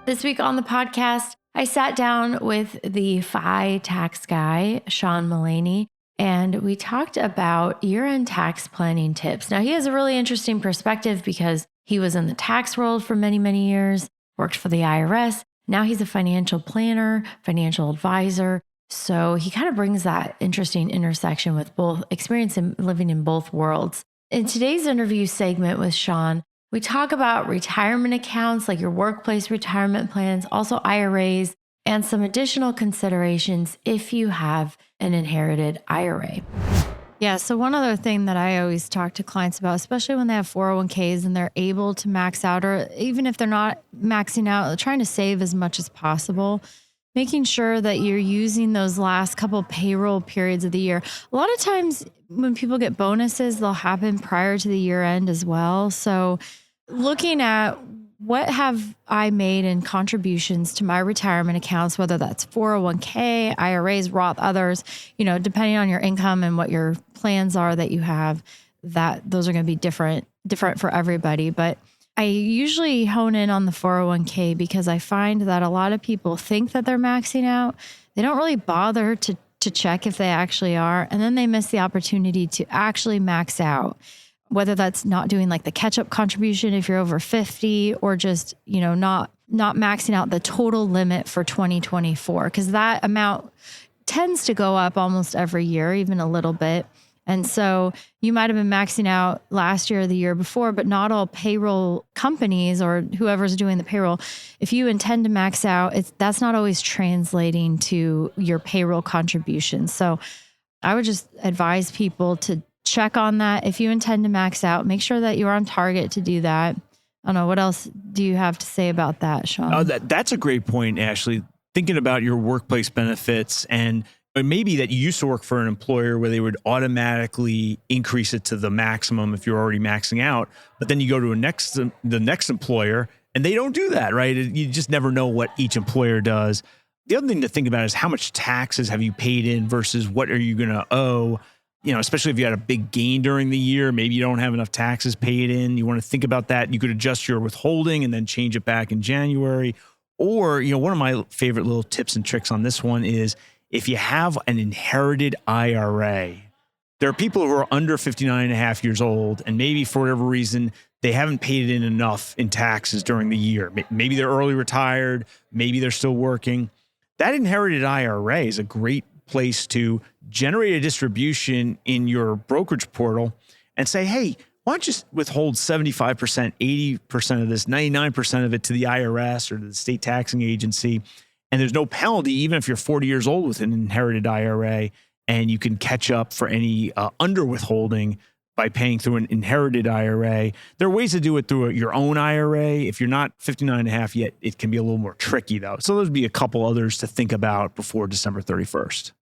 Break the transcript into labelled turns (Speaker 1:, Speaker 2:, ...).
Speaker 1: This week on the podcast, I sat down with the FI tax guy, Sean Mullaney, and we talked about year-end tax planning tips. Now, he has a really interesting perspective because he was in the tax world for many, many years, worked for the IRS. Now he's a financial planner, financial advisor. So he kind of brings that interesting intersection with both experience in living in both worlds. In today's interview segment with Sean, we talk about retirement accounts like your workplace retirement plans, also IRAs, and some additional considerations if you have an inherited IRA. Yeah, so one other thing that I always talk to clients about, especially when they have 401ks and they're able to max out, or even if they're not maxing out, trying to save as much as possible, making sure that you're using those last couple payroll periods of the year. A lot of times when people get bonuses, they'll happen prior to the year end as well. So looking at what have I made in contributions to my retirement accounts, whether that's 401k, IRAs, Roth, others, depending on your income and what your plans are that you have, that those are going to be different for everybody. But I usually hone in on the 401k because I find that a lot of people think that they're maxing out. They don't really bother to check if they actually are. And then they miss the opportunity to actually max out, whether that's not doing like the catch-up contribution if you're over 50 or just, not maxing out the total limit for 2024, because that amount tends to go up almost every year, even a little bit. And so you might have been maxing out last year or the year before, but not all payroll companies or whoever's doing the payroll, if you intend to max out, that's not always translating to your payroll contributions. So I would just advise people to check on that. If you intend to max out, make sure that you're on target to do that. I don't know. What else do you have to say about that, Sean?
Speaker 2: Oh, that's a great point, Ashley. Thinking about your workplace benefits, and maybe that you used to work for an employer where they would automatically increase it to the maximum if you're already maxing out, but then you go to the next employer and they don't do that, right? You just never know what each employer does. The other thing to think about is how much taxes have you paid in versus what are you going to owe? Especially if you had a big gain during the year, maybe you don't have enough taxes paid in. You want to think about that. You could adjust your withholding and then change it back in January. Or, one of my favorite little tips and tricks on this one is if you have an inherited IRA, there are people who are under 59 and a half years old, and maybe for whatever reason, they haven't paid in enough in taxes during the year. Maybe they're early retired. Maybe they're still working. That inherited IRA is a great place to generate a distribution in your brokerage portal and say, hey, why don't you just withhold 75%, 80% of this, 99% of it to the IRS or to the state taxing agency. And there's no penalty, even if you're 40 years old with an inherited IRA, and you can catch up for any under withholding by paying through an inherited IRA. There are ways to do it through your own IRA. If you're not 59 and a half yet, it can be a little more tricky though. So there'll be a couple others to think about before December 31st.